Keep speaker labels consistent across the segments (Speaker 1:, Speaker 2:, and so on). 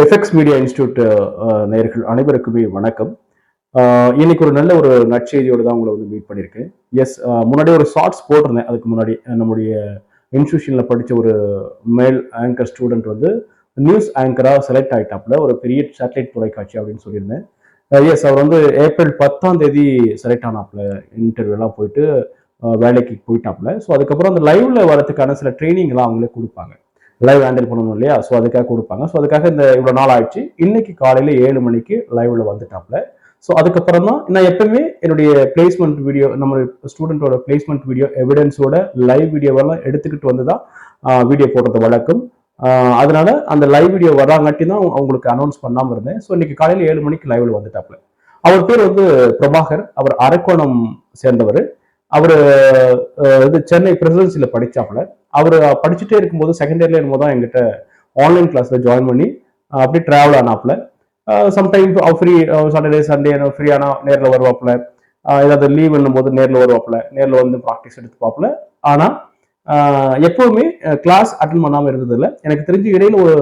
Speaker 1: FX media institute நேயர்கள் அனைவருக்குமே வணக்கம். இன்னைக்கு ஒரு நல்ல ஒரு நற்செய்தியோடு தான் உங்களை வந்து மீட் பண்ணியிருக்கேன். எஸ், முன்னாடி ஒரு ஷார்ட்ஸ் போட்டிருந்தேன். அதுக்கு முன்னாடி நம்முடைய இன்ஸ்டியூஷன்ல படிச்ச ஒரு மேல் ஆங்கர் ஸ்டூடெண்ட் வந்து நியூஸ் ஆங்கரா செலக்ட் ஆயிட்டாப்ல, ஒரு பெரிய சேட்டலைட் தொலைக்காட்சி அப்படின்னு சொல்லியிருந்தேன். எஸ், அவர் வந்து ஏப்ரல் 10ஆம் தேதி செலக்ட் ஆனாப்ல. இன்டர்வியூலாம் போயிட்டு வேலைக்கு போயிட்டாப்ல. ஸோ அதுக்கப்புறம் அந்த லைவ்ல வரதுக்கான சில ட்ரைனிங் எல்லாம் அவங்களே கொடுப்பாங்க. லைவ் ஹேண்டில் பண்ணணும் இல்லையா? ஸோ அதுக்காக கொடுப்பாங்க. ஸோ அதுக்காக இந்த இவ்வளோ நாள் ஆயிடுச்சு. இன்னைக்கு காலையில 7 மணிக்கு லைவ்ல வந்துட்டாப்ல. ஸோ அதுக்கப்புறம் தான் நான் எப்பவுமே என்னுடைய பிளேஸ்மெண்ட் வீடியோ, நம்ம ஸ்டூடெண்டோட பிளேஸ்மெண்ட் வீடியோ எவிடன்ஸோட லைவ் வீடியோவெல்லாம் எடுத்துக்கிட்டு வந்து தான் வீடியோ போடுறது வழக்கம். அதனால அந்த லைவ் வீடியோ வராங்காட்டி தான் அவங்களுக்கு அனௌன்ஸ் பண்ணாமல் இருந்தேன். ஸோ இன்னைக்கு காலையில் 7 மணிக்கு லைவ்ல வந்துட்டாப்ல. அவர் பேர் வந்து பிரபாகர். அவர் அரக்கோணம் சேர்ந்தவர். அவர் இது சென்னை பிரசிடென்சியில் படிச்சாப்ல. அவர் படிச்சுட்டே இருக்கும்போது செகண்ட் இயர்ல இருக்கும்போது தான் எங்கிட்ட ஆன்லைன் கிளாஸ்ல ஜாயின் பண்ணி அப்படி travel ஆனாப்ல. Sometime free Saturday Sunday ஃப்ரீயான நேரில் வருவாப்புல. ஏதாவது லீவ் போது நேரில் வருவாப்புல. நேரில் வந்து ப்ராக்டிஸ் எடுத்துப்பாப்புல. ஆனால் எப்பவுமே கிளாஸ் அட்டன் பண்ணாமல் இருந்ததில்லை. எனக்கு தெரிஞ்சு இடையில ஒரு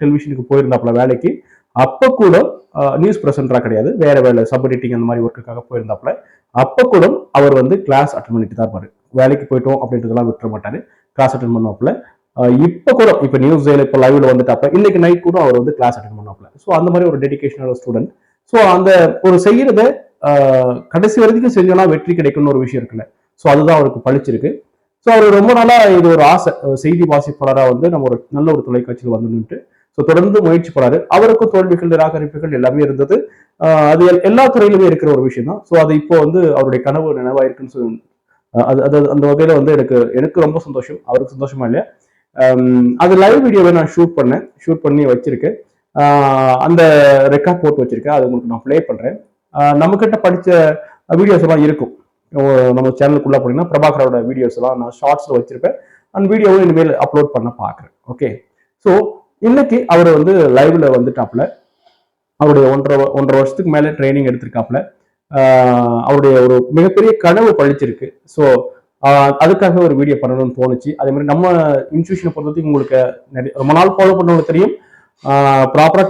Speaker 1: டெலிவிஷனுக்கு போயிருந்தாப்புல வேலைக்கு. அப்போ கூட நியூஸ் ப்ரெசென்டரா கிடையாது, வேற வேலை சப் எடிட்டிங் அந்த மாதிரி ஒர்க்குக்காக போயிருந்தாப்புல. அப்போ கூட அவர் வந்து கிளாஸ் அட்டன் பண்ணிட்டு தான் இருப்பாரு. வேலைக்கு போயிட்டோம் அப்படின்றதெல்லாம் விட்டுற மாட்டாரு, கிளாஸ் அட்டன் பண்ணுவாப்புல. இப்போ கூட இப்போ நியூஸ் இப்போ லைவ்ல வந்துட்டாப்ல. இன்னைக்கு நைட் கூட அவர் வந்து கிளாஸ் அட்டன் பண்ணுவாப்ல. ஸோ அந்த மாதிரி ஒரு டெடிகேஷனான ஸ்டூடெண்ட். ஸோ அந்த ஒரு செய்யறத கடைசி வரைக்கும் செஞ்சோம்னா வெற்றி கிடைக்கும்னு ஒரு விஷயம் இருக்குல்ல. ஸோ அதுதான் அவருக்கு பழிச்சிருக்கு. ஸோ அவர் ரொம்ப நாளா இது ஒரு ஆசை, செய்தி வாசிப்பாளராக வந்து நம்ம ஒரு நல்ல ஒரு தொலைக்காட்சியில் வந்துட்டு ஸோ தொடர்ந்து முயற்சி பண்ணாரு. அவருக்கும் தோல்விகள் நிராகரிப்புகள் எல்லாமே இருந்தது. அது எல்லா துறையிலுமே இருக்கிற ஒரு விஷயம் தான். ஸோ அது இப்போ வந்து அவருடைய கனவு நினைவாயிருக்குன்னு சொல்லி அது அது அந்த வகையில வந்து எனக்கு ரொம்ப சந்தோஷம். அவருக்கு சந்தோஷமா இல்லையா? அது லைவ் வீடியோவை நான் ஷூட் பண்ணி வச்சிருக்கேன். அந்த ரெக்கார்ட் போட்டு வச்சிருக்கேன். அது உங்களுக்கு நான் ப்ளே பண்றேன். நம்ம கிட்ட படிச்ச வீடியோஸ் எல்லாம் இருக்கும். நம்ம சேனலுக்குள்ள போனீங்கன்னா பிரபாகரோட வீடியோஸ் எல்லாம் நான் ஷார்ட்ஸ்ல வச்சிருப்பேன். அந்த வீடியோவும் இனிமேல் அப்லோட் பண்ண பாக்குறேன். ஓகே, ஸோ இன்னைக்கு அவர் வந்து லைவ்ல வந்துட்டாப்ல. அவருடைய ஒன்றரை வருஷத்துக்கு மேல ட்ரைனிங் எடுத்திருக்காப்ல. அவருடைய ஒரு மிகப்பெரிய கனவு பழிச்சிருக்கு. ஸோ அதுக்காக ஒரு வீடியோ பண்ணணும்னு தோணுச்சு. அதே மாதிரி நம்ம இன்ஸ்டியூஷனை பொறுத்தவரைக்கும் உங்களுக்கு ரொம்ப நாள் ஃபாலோ பண்ணவங்களுக்கு தெரியும். ப்ராப்பரா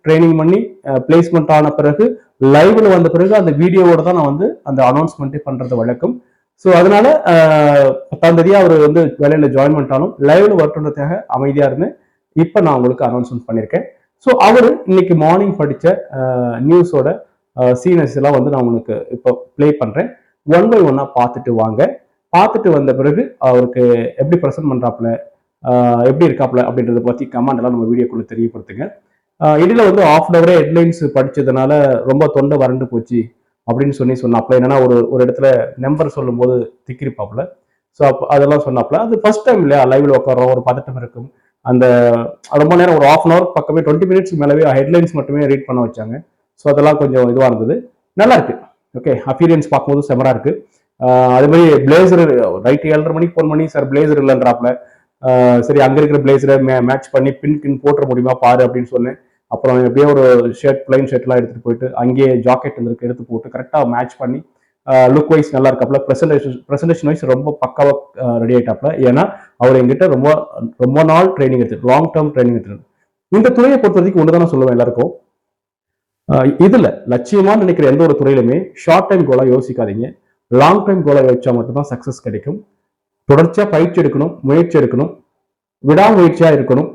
Speaker 1: ட்ரைனிங் பண்ணி பிளேஸ்மெண்ட் ஆன பிறகு லைவ்ல வந்த பிறகு அந்த வீடியோவோட தான் நான் வந்து அந்த அனௌன்ஸ்மெண்ட்டே பண்றது வழக்கம். ஸோ அதனால 10ஆம் தேதி அவர் வந்து வேலையில ஜாயின் பண்ணிட்டாலும் லைவ்ல வரட்டுன்றதுக்காக அமைதியா இருந்து இப்ப நான் உங்களுக்கு அனௌன்ஸ்மெண்ட் பண்ணியிருக்கேன். ஸோ அவரு இன்னைக்கு மார்னிங் படிச்ச நியூஸோட சீனஸ் எல்லாம் வந்து நான் உங்களுக்கு இப்போ ப்ளே பண்றேன். ஒன் பை ஒன்னா பார்த்துட்டு வாங்க. பார்த்துட்டு வந்த பிறகு அவருக்கு எப்படி ப்ரெசென்ட் பண்றாப்ல, எப்படி இருக்காப்ல அப்படின்றத பத்தி கமெண்ட் எல்லாம் நம்ம வீடியோக்குள்ள தெரியப்படுத்துங்க. இடையில வந்து ஆஃப் அன் அவரே ஹெட்லைன்ஸ் படிச்சதுனால ரொம்ப தொண்டை வறண்டு போச்சு அப்படின்னு சொன்னாப்ல. என்னன்னா ஒரு இடத்துல நம்பர் சொல்லும் போது திக்கிரிப்பாப்ல. ஸோ அதெல்லாம் சொன்னாப்ல. அது ஃபர்ஸ்ட் டைம் இல்லையா லைவ்ல உட்காரோம், ஒரு பதட்டம் இருக்கும். அந்த ரொம்ப நேரம் ஒரு ஆஃப் அன் அவர் பக்கமே 20 மினிட்ஸ் மேலவே ஹெட்லைன்ஸ் மட்டுமே ரீட் பண்ண வச்சாங்க. ஸோ அதெல்லாம் கொஞ்சம் இதுவாக இருந்தது. நல்லா இருக்கு. ஓகே, அப்பீரியன்ஸ் பார்க்கும்போது செமரா இருக்கு. அதே மாதிரி பிளேசர் ரைட் 7:30 மணிக்கு ஃபோன் பண்ணி சார் பிளேசர் இல்லைன்றாப்ல. சரி, அங்க இருக்கிற பிளேசரை மேட்ச் பண்ணி பின் போட்டுற முடியுமா பாரு அப்படின்னு சொன்னேன். அப்புறம் எப்படியோ ஒரு பிளைன் ஷர்ட்லாம் எடுத்துட்டு போயிட்டு அங்கேயே ஜாக்கெட் வந்துருக்கு எடுத்து போட்டு கரெக்டாக மேட்ச் பண்ணி லுக் வைஸ் நல்லா இருக்காப்ல. ப்ரெசன்டேஷன் வைஸ் ரொம்ப பக்காவா ரெடி ஆயிட்டாப்ல. ஏன்னா அவர் எங்கிட்ட ரொம்ப ரொம்ப நாள் ட்ரைனிங் எடுத்து லாங் டேர்ம் ட்ரைனிங் எடுத்துரு. இந்த துறையை பொறுத்த வரைக்கும் ஒன்று தான் சொல்லுவேன் எல்லாருக்கும். இதுல லட்சியமா நினைக்கிற எந்த ஒரு துறையிலுமே ஷார்ட் டைம் கோலா யோசிக்காதீங்க. லாங் டைம் கோலா யோசிச்சா மட்டும்தான் சக்சஸ் கிடைக்கும். தொடர்ச்சியா பயிற்சி எடுக்கணும், முயற்சி எடுக்கணும், விடாமுயற்சியா இருக்கணும்.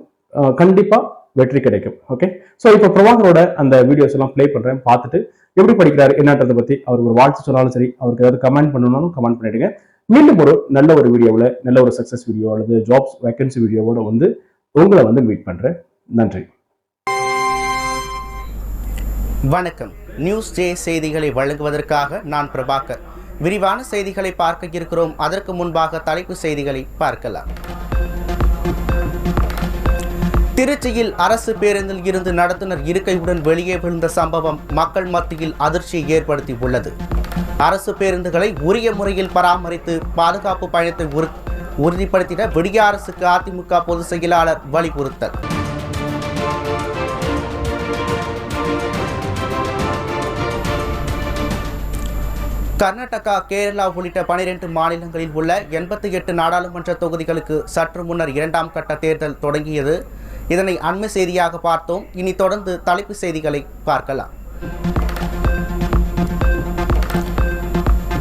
Speaker 1: கண்டிப்பா வெற்றி கிடைக்கும். ஓகே, ஸோ இப்போ பிரபாகரோட அந்த வீடியோஸ் எல்லாம் ப்ளே பண்றேன். பார்த்துட்டு எப்படி படிக்கிறாரு என்னன்றதை பத்தி அவருக்கு ஒரு வாழ்த்து சொன்னாலும் சரி, அவருக்கு ஏதாவது கமெண்ட் பண்ணணும்னாலும் கமெண்ட் பண்ணிடுங்க. மீண்டும் ஒரு நல்ல ஒரு வீடியோவில் நல்ல ஒரு சக்சஸ் வீடியோ அல்லது ஜாப்ஸ் வேகன்சி வீடியோவோட வந்து உங்களை வந்து மீட் பண்றேன். நன்றி.
Speaker 2: வணக்கம். நியூஸ் ஜே செய்திகளை வழங்குவதற்காக நான் பிரபாகர். விரிவான செய்திகளை பார்க்க இருக்கிறோம். அதற்கு முன்பாக தலைப்பு செய்திகளை பார்க்கலாம். திருச்சியில் அரசு பேருந்தில் இருந்து நடத்துனர் இருக்கையுடன் வெளியே விழுந்த சம்பவம் மக்கள் மத்தியில் அதிர்ச்சியை ஏற்படுத்தி உள்ளது. அரசு பேருந்துகளை உரிய முறையில் பராமரித்து பாதுகாப்பு பயணத்தை உறுதிப்படுத்திட விடிய அரசுக்கு அதிமுக பொதுச் செயலாளர் வலியுறுத்தல். கர்நாடகா, கேரளா உள்ளிட்ட 12 மாநிலங்களில் உள்ள 88 நாடாளுமன்ற தொகுதிகளுக்கு சற்று முன்னர் 2ஆம் கட்ட தேர்தல் தொடங்கியது. இதனை அண்மை செய்தியாக பார்த்தோம். இனி தொடர்ந்து தலைப்புச் செய்திகளை பார்க்கலாம்.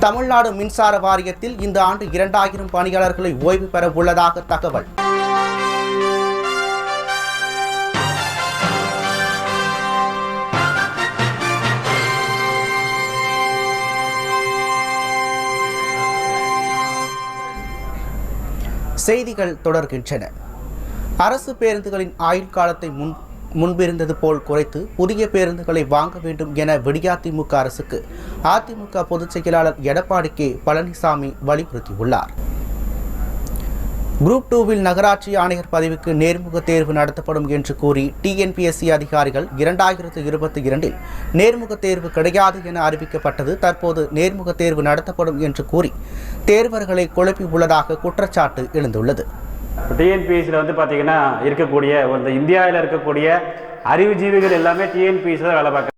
Speaker 2: தமிழ்நாடு மின்சார வாரியத்தில் இந்த ஆண்டு 2000 பணியாளர்களை ஓய்வு பெற உள்ளதாக தகவல். செய்திகள் தொடர்கின்றன. அரசு பேருந்துகளின் ஆயுள் காலத்தை முன்பிருந்தது போல் குறைத்து புதிய பேருந்துகளை வாங்க வேண்டும் என விடியாதிமுக அரசுக்கு அதிமுக பொதுச் செயலாளர் எடப்பாடி கே பழனிசாமி வலியுறுத்தியுள்ளார். குரூப் 2வில் நகராட்சி ஆணையர் பதவிக்கு நேர்முக தேர்வு நடத்தப்படும் என்று கூறி டிஎன்பிஎஸ்சி அதிகாரிகள் 2022இல் நேர்முக தேர்வு கிடையாது என அறிவிக்கப்பட்டது. தற்போது நேர்முக தேர்வு நடத்தப்படும் என்று கூறி தேர்வர்களை குழப்பி உள்ளதாக குற்றச்சாட்டு எழுந்துள்ளது.
Speaker 3: டிஎன்பிஎஸ்சியில் வந்து பார்த்தீங்கன்னா இருக்கக்கூடிய இந்தியாவில் இருக்கக்கூடிய அறிவுஜீவிகள் எல்லாமே டிஎன்பிஎஸ்சியில் வேலை பார்க்க